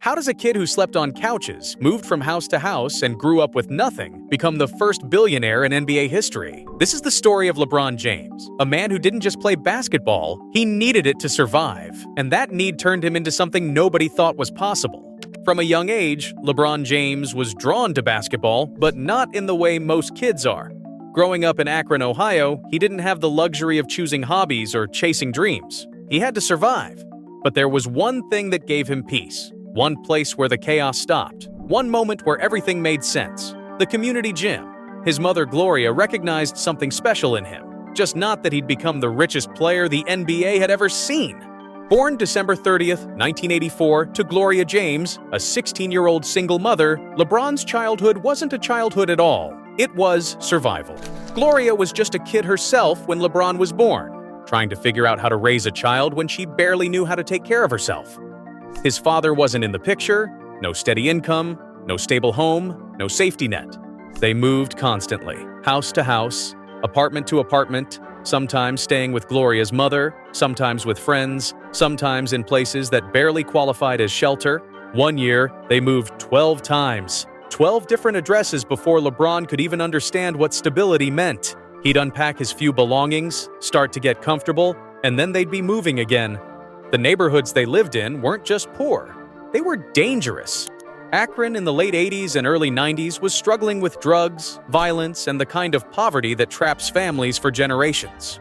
How does a kid who slept on couches, moved from house to house, and grew up with nothing become the first billionaire in NBA history? This is the story of LeBron James, a man who didn't just play basketball, he needed it to survive, and that need turned him into something nobody thought was possible. From a young age, LeBron James was drawn to basketball, but not in the way most kids are. Growing up in Akron, Ohio, he didn't have the luxury of choosing hobbies or chasing dreams. He had to survive. But there was one thing that gave him peace. One place where the chaos stopped. One moment where everything made sense. The community gym. His mother, Gloria, recognized something special in him. Just not that he'd become the richest player the NBA had ever seen. Born December 30th, 1984, to Gloria James, a 16-year-old single mother, LeBron's childhood wasn't a childhood at all. It was survival. Gloria was just a kid herself when LeBron was born, trying to figure out how to raise a child when she barely knew how to take care of herself. His father wasn't in the picture, no steady income, no stable home, no safety net. They moved constantly, house to house, apartment to apartment, sometimes staying with Gloria's mother, sometimes with friends, sometimes in places that barely qualified as shelter. One year, they moved 12 times, 12 different addresses before LeBron could even understand what stability meant. He'd unpack his few belongings, start to get comfortable, and then they'd be moving again. The neighborhoods they lived in weren't just poor, they were dangerous. Akron in the late 80s and early 90s was struggling with drugs, violence, and the kind of poverty that traps families for generations.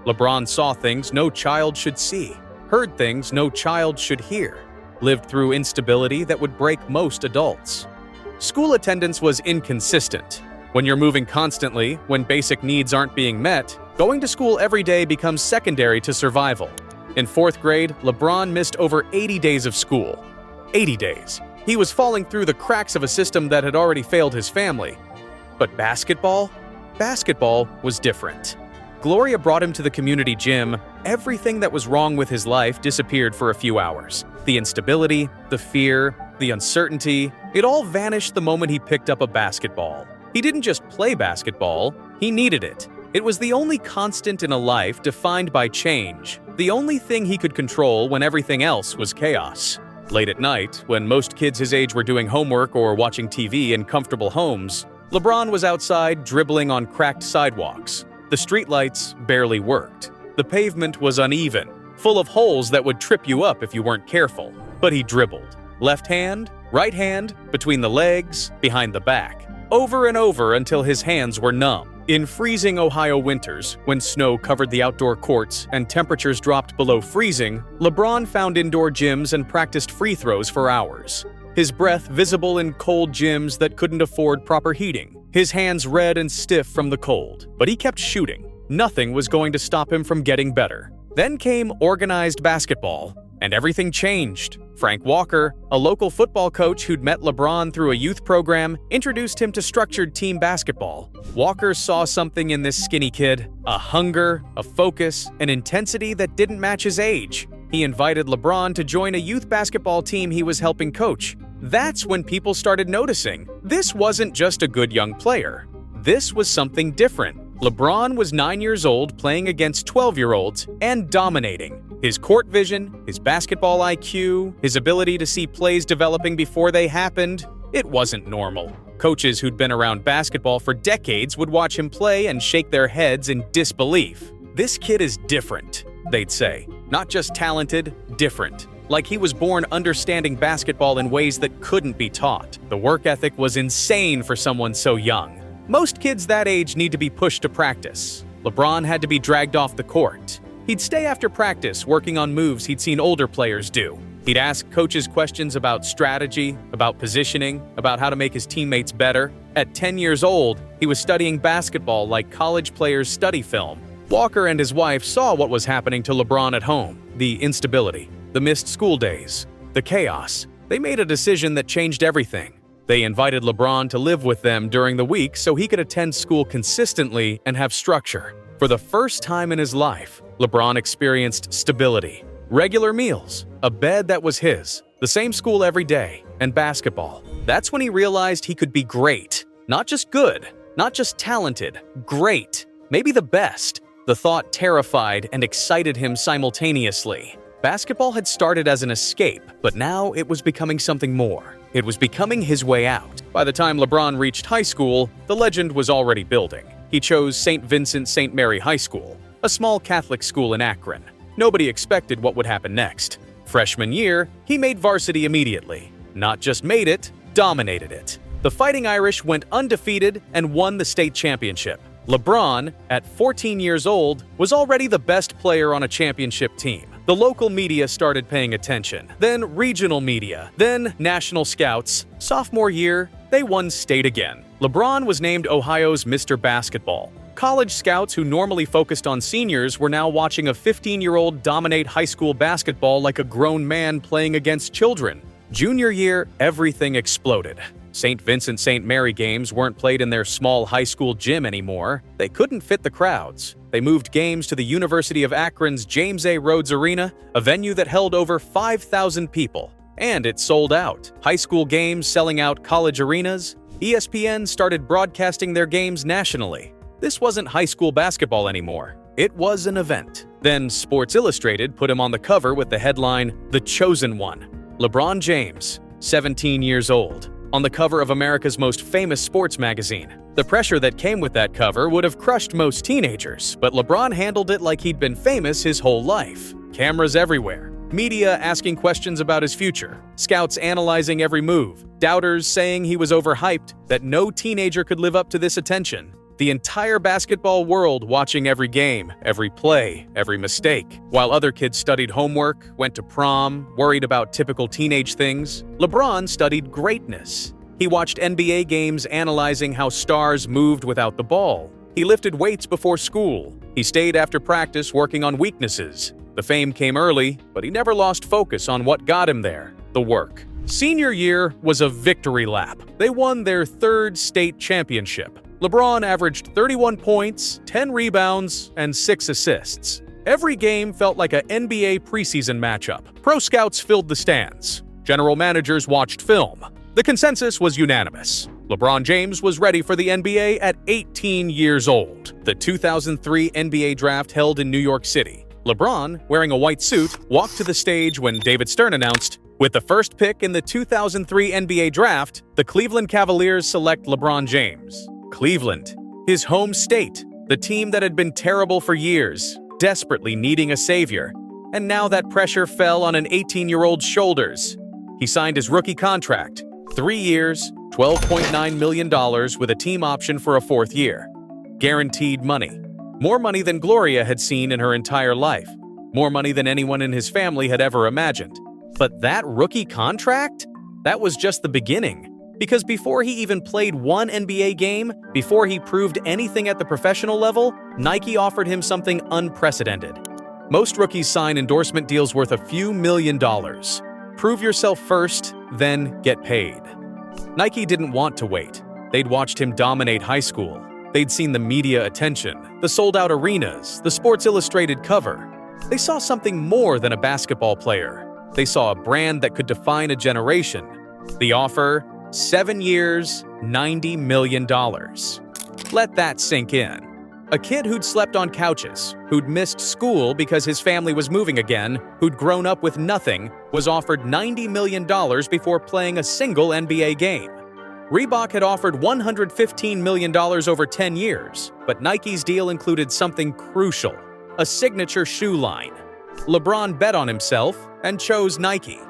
LeBron saw things no child should see, heard things no child should hear, lived through instability that would break most adults. School attendance was inconsistent. When you're moving constantly, when basic needs aren't being met, going to school every day becomes secondary to survival. In 4th grade, LeBron missed over 80 days of school. 80 days. He was falling through the cracks of a system that had already failed his family. But basketball? Basketball was different. Gloria brought him to the community gym. Everything that was wrong with his life disappeared for a few hours. The instability, the fear, the uncertainty, it all vanished the moment he picked up a basketball. He didn't just play basketball, he needed it. It was the only constant in a life defined by change, the only thing he could control when everything else was chaos. Late at night, when most kids his age were doing homework or watching TV in comfortable homes, LeBron was outside dribbling on cracked sidewalks. The streetlights barely worked. The pavement was uneven, full of holes that would trip you up if you weren't careful. But he dribbled. Left hand, right hand, between the legs, behind the back. Over and over until his hands were numb. In freezing Ohio winters, when snow covered the outdoor courts and temperatures dropped below freezing, LeBron found indoor gyms and practiced free throws for hours. His breath visible in cold gyms that couldn't afford proper heating. His hands red and stiff from the cold. But he kept shooting. Nothing was going to stop him from getting better. Then came organized basketball, and everything changed. Frank Walker, a local football coach who'd met LeBron through a youth program, introduced him to structured team basketball. Walker saw something in this skinny kid, a hunger, a focus, an intensity that didn't match his age. He invited LeBron to join a youth basketball team he was helping coach. That's when people started noticing. This wasn't just a good young player. This was something different. LeBron was 9 years old playing against 12-year-olds and dominating. His court vision, his basketball IQ, his ability to see plays developing before they happened, it wasn't normal. Coaches who'd been around basketball for decades would watch him play and shake their heads in disbelief. This kid is different, they'd say. Not just talented, different. Like he was born understanding basketball in ways that couldn't be taught. The work ethic was insane for someone so young. Most kids that age need to be pushed to practice. LeBron had to be dragged off the court. He'd stay after practice working on moves he'd seen older players do. He'd ask coaches questions about strategy, about positioning, about how to make his teammates better. At 10 years old, he was studying basketball like college players study film. Walker and his wife saw what was happening to LeBron at home. The instability, the missed school days, the chaos. They made a decision that changed everything. They invited LeBron to live with them during the week so he could attend school consistently and have structure. For the first time in his life, LeBron experienced stability, regular meals, a bed that was his, the same school every day, and basketball. That's when he realized he could be great. Not just good, not just talented, great, maybe the best. The thought terrified and excited him simultaneously. Basketball had started as an escape, but now it was becoming something more. It was becoming his way out. By the time LeBron reached high school, the legend was already building. He chose St. Vincent St. Mary High School, a small Catholic school in Akron. Nobody expected what would happen next. Freshman year, he made varsity immediately. Not just made it, dominated it. The Fighting Irish went undefeated and won the state championship. LeBron, at 14 years old, was already the best player on a championship team. The local media started paying attention, then regional media, then national scouts. Sophomore year, they won state again. LeBron was named Ohio's Mr. Basketball. College scouts who normally focused on seniors were now watching a 15-year-old dominate high school basketball like a grown man playing against children. Junior year, everything exploded. St. Vincent St. Mary games weren't played in their small high school gym anymore. They couldn't fit the crowds. They moved games to the University of Akron's James A. Rhodes Arena, a venue that held over 5,000 people. And it sold out. High school games selling out college arenas. ESPN started broadcasting their games nationally. This wasn't high school basketball anymore. It was an event. Then Sports Illustrated put him on the cover with the headline, "The Chosen One." LeBron James, 17 years old, on the cover of America's most famous sports magazine. The pressure that came with that cover would have crushed most teenagers, but LeBron handled it like he'd been famous his whole life. Cameras everywhere, media asking questions about his future, scouts analyzing every move, doubters saying he was overhyped, that no teenager could live up to this attention. The entire basketball world watching every game, every play, every mistake. While other kids studied homework, went to prom, worried about typical teenage things, LeBron studied greatness. He watched NBA games analyzing how stars moved without the ball. He lifted weights before school. He stayed after practice working on weaknesses. The fame came early, but he never lost focus on what got him there, the work. Senior year was a victory lap. They won their third state championship. LeBron averaged 31 points, 10 rebounds, and 6 assists. Every game felt like an NBA preseason matchup. Pro scouts filled the stands. General managers watched film. The consensus was unanimous. LeBron James was ready for the NBA at 18 years old. The 2003 NBA draft held in New York City. LeBron, wearing a white suit, walked to the stage when David Stern announced, "With the first pick in the 2003 NBA draft, the Cleveland Cavaliers select LeBron James." Cleveland, his home state, the team that had been terrible for years, desperately needing a savior. And now that pressure fell on an 18-year-old's shoulders. He signed his rookie contract, 3 years, $12.9 million with a team option for a 4th year. Guaranteed money. More money than Gloria had seen in her entire life. More money than anyone in his family had ever imagined. But that rookie contract? That was just the beginning. Because before he even played one NBA game, before he proved anything at the professional level, Nike offered him something unprecedented. Most rookies sign endorsement deals worth a few $1,000,000. Prove yourself first, then get paid. Nike didn't want to wait. They'd watched him dominate high school. They'd seen the media attention, the sold-out arenas, the Sports Illustrated cover. They saw something more than a basketball player. They saw a brand that could define a generation. The offer? 7 years, $90 million. Let that sink in. A kid who'd slept on couches, who'd missed school because his family was moving again, who'd grown up with nothing, was offered $90 million before playing a single NBA game. Reebok had offered $115 million over 10 years, but Nike's deal included something crucial, a signature shoe line. LeBron bet on himself and chose Nike.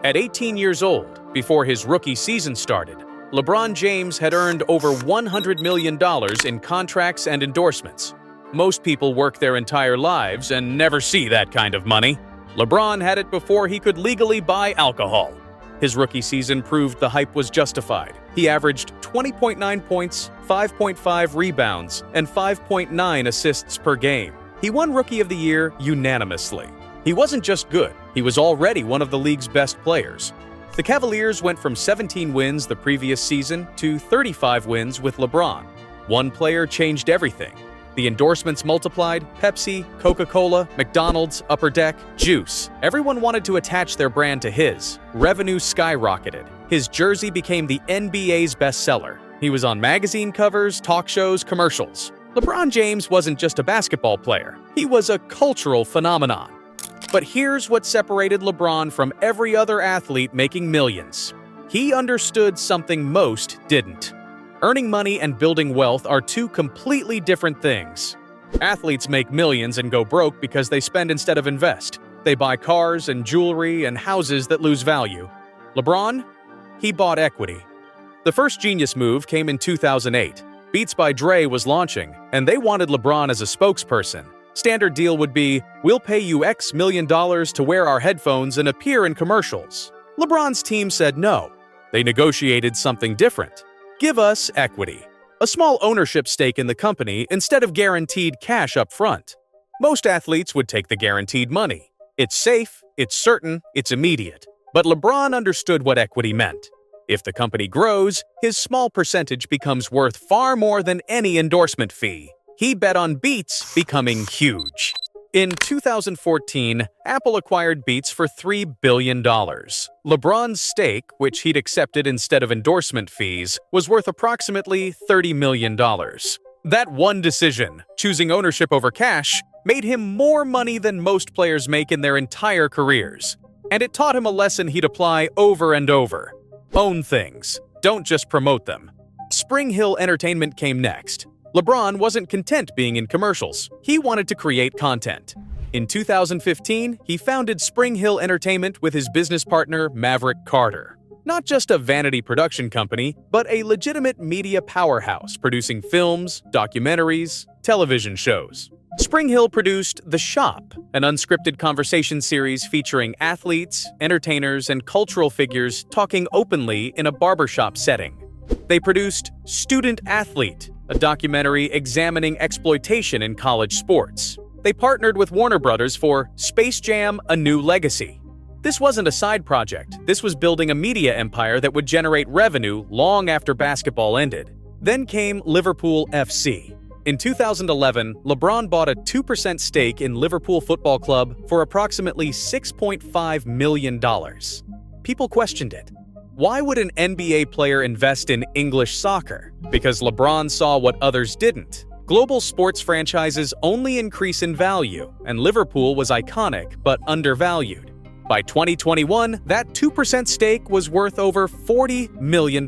At 18 years old, before his rookie season started, LeBron James had earned over $100 million in contracts and endorsements. Most people work their entire lives and never see that kind of money. LeBron had it before he could legally buy alcohol. His rookie season proved the hype was justified. He averaged 20.9 points, 5.5 rebounds, and 5.9 assists per game. He won Rookie of the Year unanimously. He wasn't just good, he was already one of the league's best players. The Cavaliers went from 17 wins the previous season to 35 wins with LeBron. One player changed everything. The endorsements multiplied: Pepsi, Coca-Cola, McDonald's, Upper Deck, Juice. Everyone wanted to attach their brand to his. Revenue skyrocketed. His jersey became the NBA's bestseller. He was on magazine covers, talk shows, commercials. LeBron James wasn't just a basketball player. He was a cultural phenomenon. But here's what separated LeBron from every other athlete making millions. He understood something most didn't. Earning money and building wealth are two completely different things. Athletes make millions and go broke because they spend instead of invest. They buy cars and jewelry and houses that lose value. LeBron? He bought equity. The first genius move came in 2008. Beats by Dre was launching, and they wanted LeBron as a spokesperson. Standard deal would be, we'll pay you X million dollars to wear our headphones and appear in commercials. LeBron's team said no. They negotiated something different. Give us equity. A small ownership stake in the company instead of guaranteed cash up front. Most athletes would take the guaranteed money. It's safe, it's certain, it's immediate. But LeBron understood what equity meant. If the company grows, his small percentage becomes worth far more than any endorsement fee. He bet on Beats becoming huge. In 2014, Apple acquired Beats for $3 billion. LeBron's stake, which he'd accepted instead of endorsement fees, was worth approximately $30 million. That one decision, choosing ownership over cash, made him more money than most players make in their entire careers. And it taught him a lesson he'd apply over and over. Own things. Don't just promote them. Spring Hill Entertainment came next. LeBron wasn't content being in commercials. He wanted to create content. In 2015, he founded Spring Hill Entertainment with his business partner, Maverick Carter. Not just a vanity production company, but a legitimate media powerhouse producing films, documentaries, television shows. Spring Hill produced The Shop, an unscripted conversation series featuring athletes, entertainers, and cultural figures talking openly in a barbershop setting. They produced Student Athlete, a documentary examining exploitation in college sports. They partnered with Warner Brothers for Space Jam: A New Legacy. This wasn't a side project. This was building a media empire that would generate revenue long after basketball ended. Then came Liverpool FC. In 2011, LeBron bought a 2% stake in Liverpool Football Club for approximately $6.5 million. People questioned it. Why would an NBA player invest in English soccer? Because LeBron saw what others didn't. Global sports franchises only increase in value, and Liverpool was iconic but undervalued. By 2021, that 2% stake was worth over $40 million.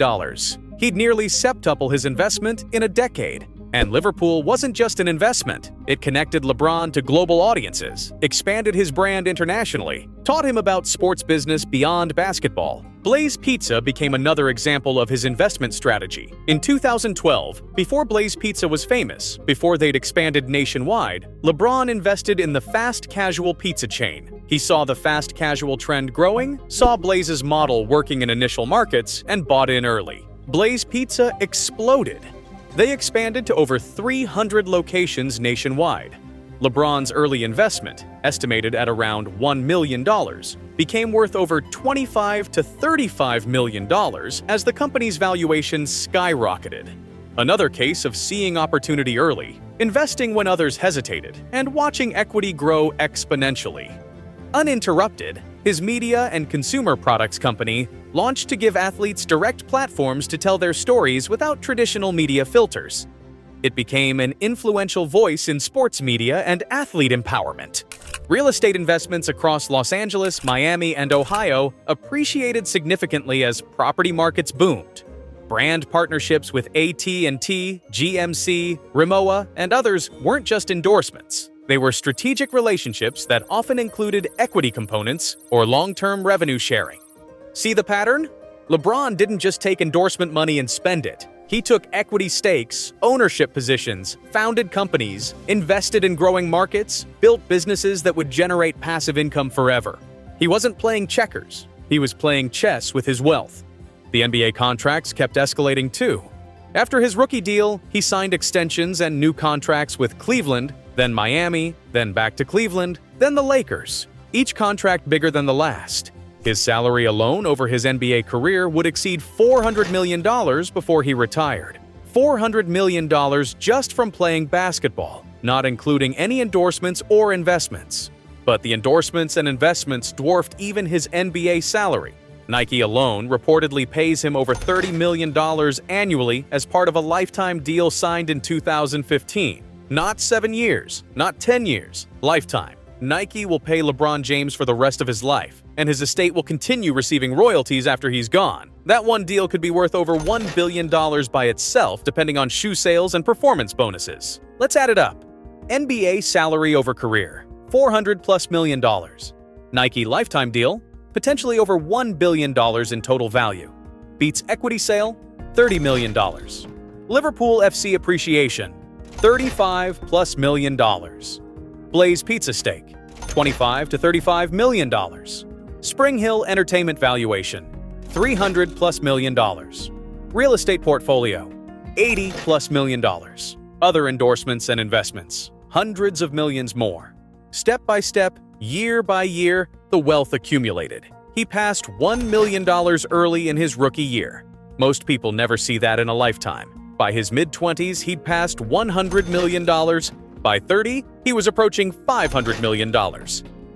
He'd nearly septuple his investment in a decade. And Liverpool wasn't just an investment. It connected LeBron to global audiences, expanded his brand internationally, taught him about sports business beyond basketball. Blaze Pizza became another example of his investment strategy. In 2012, before Blaze Pizza was famous, before they'd expanded nationwide, LeBron invested in the fast casual pizza chain. He saw the fast casual trend growing, saw Blaze's model working in initial markets, and bought in early. Blaze Pizza exploded. They expanded to over 300 locations nationwide. LeBron's early investment, estimated at around $1 million, became worth over $25 to $35 million as the company's valuation skyrocketed. Another case of seeing opportunity early, investing when others hesitated, and watching equity grow exponentially. Uninterrupted, his media and consumer products company launched to give athletes direct platforms to tell their stories without traditional media filters. It became an influential voice in sports media and athlete empowerment. Real estate investments across Los Angeles, Miami, and Ohio appreciated significantly as property markets boomed. Brand partnerships with AT&T, GMC, Rimowa, and others weren't just endorsements. They were strategic relationships that often included equity components or long-term revenue sharing. See the pattern? LeBron didn't just take endorsement money and spend it. He took equity stakes, ownership positions, founded companies, invested in growing markets, built businesses that would generate passive income forever. He wasn't playing checkers. He was playing chess with his wealth. The NBA contracts kept escalating too. After his rookie deal, he signed extensions and new contracts with Cleveland, then Miami, then back to Cleveland, then the Lakers, each contract bigger than the last. His salary alone over his NBA career would exceed $400 million before he retired. $400 million just from playing basketball, not including any endorsements or investments. But the endorsements and investments dwarfed even his NBA salary. Nike alone reportedly pays him over $30 million annually as part of a lifetime deal signed in 2015. Not 7 years, not 10 years, lifetime. Nike will pay LeBron James for the rest of his life, and his estate will continue receiving royalties after he's gone. That one deal could be worth over $1 billion by itself, depending on shoe sales and performance bonuses. Let's add it up. NBA salary over career, $400+ million. Nike lifetime deal, potentially over $1 billion in total value. Beats equity sale, $30 million. Liverpool FC appreciation, $35+ million. Blaze Pizza Steak, $25 to $35 million. Spring Hill Entertainment valuation, $300+ million. Real estate portfolio, $80+ million. Other endorsements and investments, hundreds of millions more. Step by step, year by year, the wealth accumulated. He passed $1 million early in his rookie year. Most people never see that in a lifetime. By his mid-20s, he'd passed $100 million. By 30, he was approaching $500 million.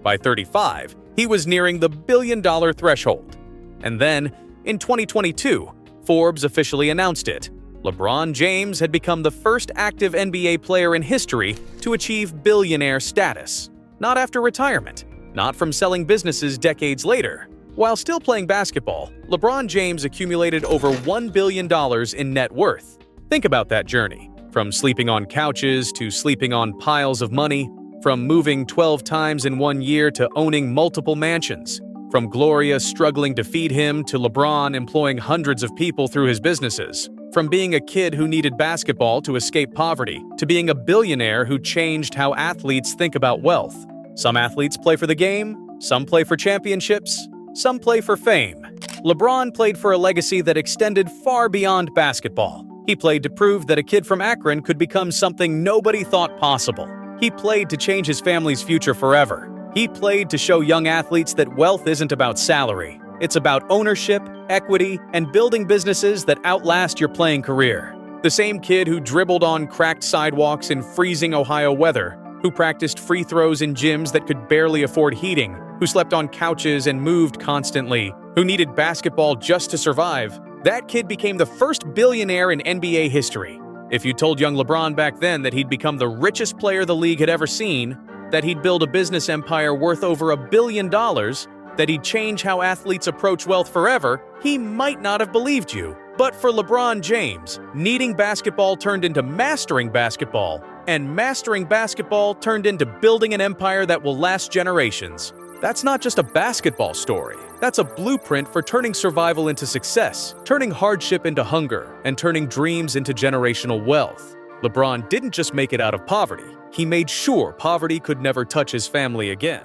By 35, he was nearing the billion-dollar threshold. And then, in 2022, Forbes officially announced it. LeBron James had become the first active NBA player in history to achieve billionaire status. Not after retirement, not from selling businesses decades later. While still playing basketball, LeBron James accumulated over $1 billion in net worth. Think about that journey. From sleeping on couches to sleeping on piles of money, from moving 12 times in 1 year to owning multiple mansions, from Gloria struggling to feed him to LeBron employing hundreds of people through his businesses, from being a kid who needed basketball to escape poverty, to being a billionaire who changed how athletes think about wealth. Some athletes play for the game, some play for championships, some play for fame. LeBron played for a legacy that extended far beyond basketball. He played to prove that a kid from Akron could become something nobody thought possible. He played to change his family's future forever. He played to show young athletes that wealth isn't about salary. It's about ownership, equity, and building businesses that outlast your playing career. The same kid who dribbled on cracked sidewalks in freezing Ohio weather, who practiced free throws in gyms that could barely afford heating, who slept on couches and moved constantly, who needed basketball just to survive, that kid became the first billionaire in NBA history. If you told young LeBron back then that he'd become the richest player the league had ever seen, that he'd build a business empire worth over $1 billion, that he'd change how athletes approach wealth forever, he might not have believed you. But for LeBron James, needing basketball turned into mastering basketball, and mastering basketball turned into building an empire that will last generations. That's not just a basketball story. That's a blueprint for turning survival into success, turning hardship into hunger, and turning dreams into generational wealth. LeBron didn't just make it out of poverty. He made sure poverty could never touch his family again.